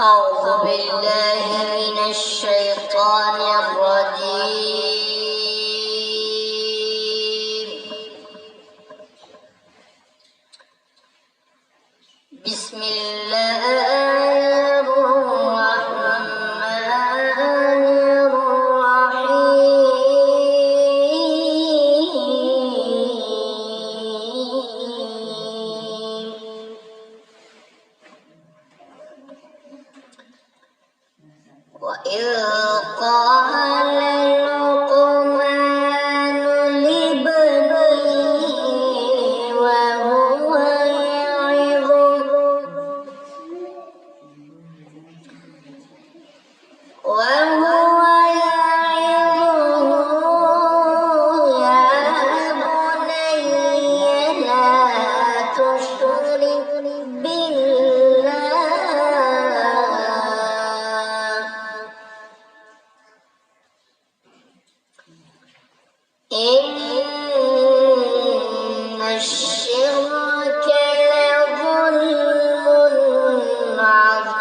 أعوذ بالله من الشيطان الرجيم. بسم الله الرحمن الرحيم. وإذ قال لقمان لابنه وهو يعظه يا بني لا تشرك بالله إن الشرك لظلم عظيم.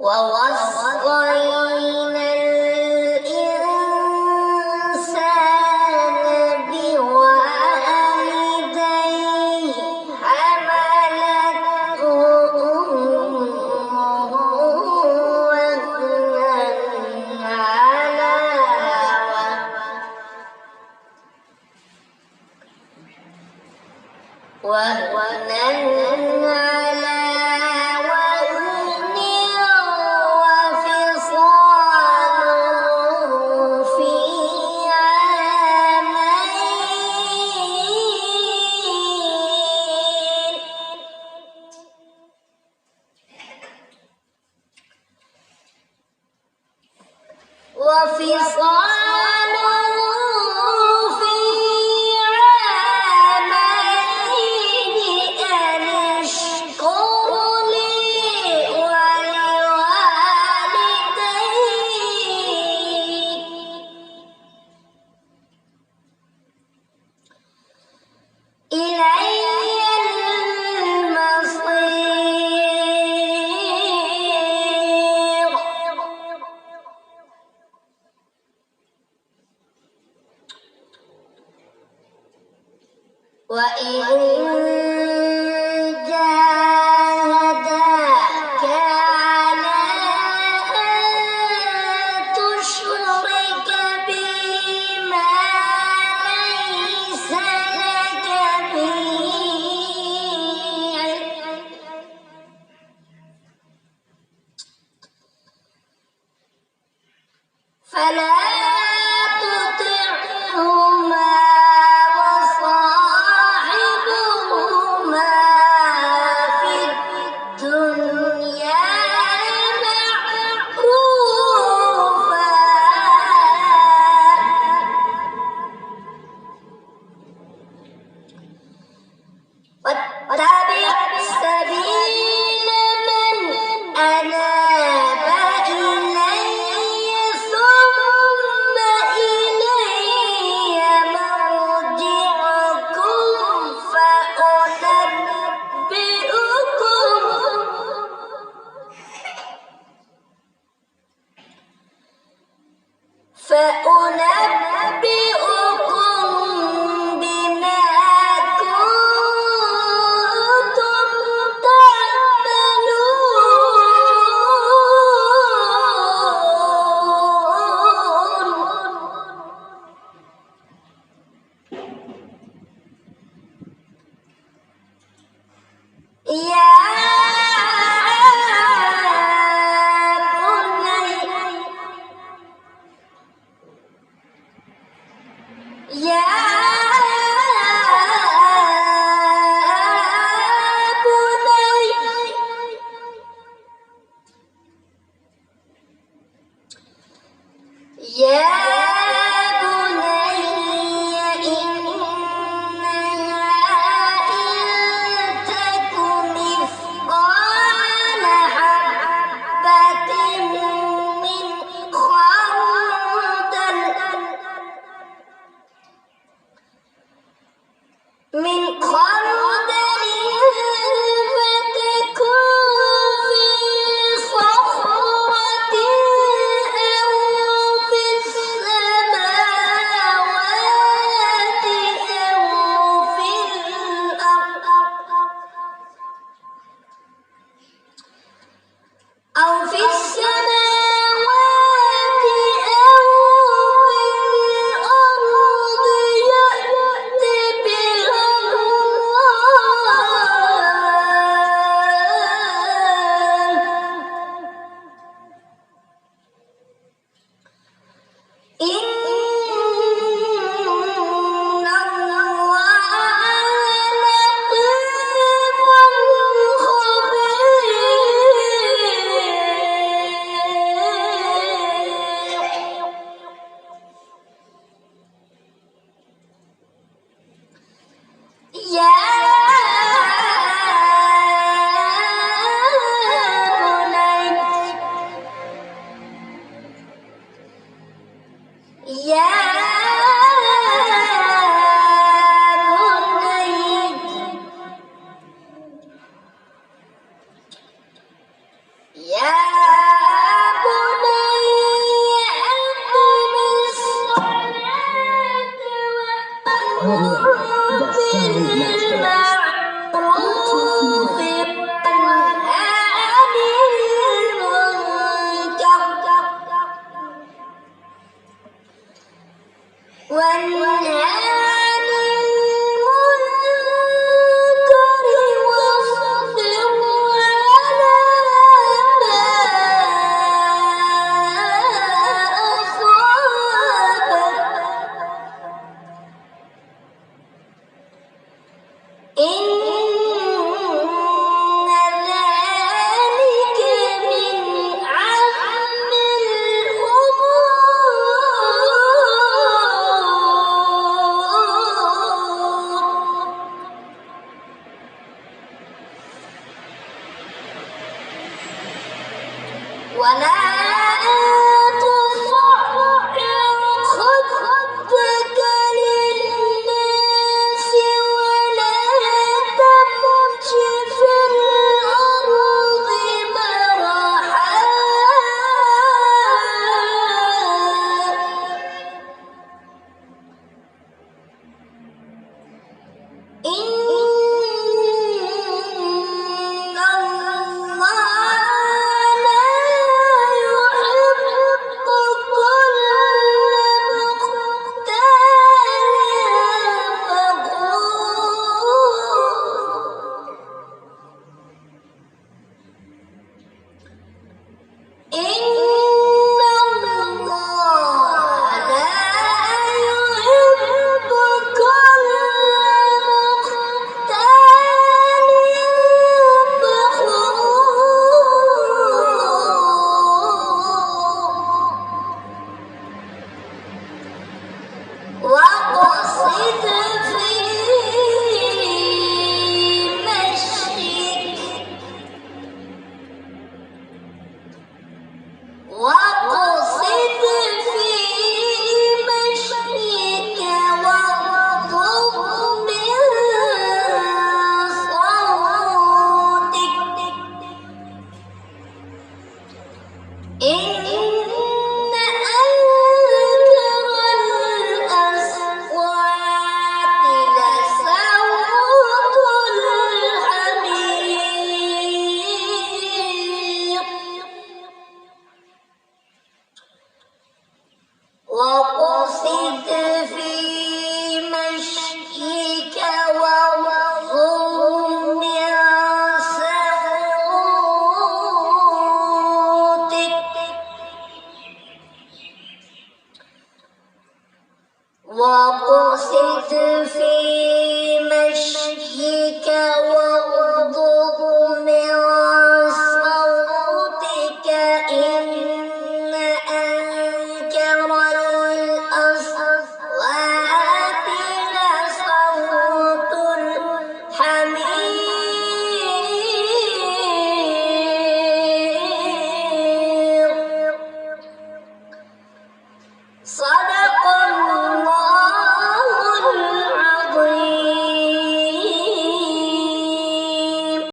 ووصينا الإنسان بوالديه حملته أمه وهنا على وهن وفصاله في عامين. أن اشكر لي ولوالديك إلي المصير. وإن جاهداك على أن تشرك بي ما ليس لك به علم فلا تطعهما وصاحبهما في الدنيا معروفا واتبع سبيل من أناب إلي ثم إلي مرجعكم فأنبئكم بما كنتم تعملون. يا بني إنها إن تك مثقال حبة من خردل يا ولا تصعر خدك للناس ولا تمش في الأرض مرحا واقصد في مشيك واغضب من صوتك إن أنكر الأصوات لصوت الحمير واقصد في مشيك واغضب من صوتك واقصد في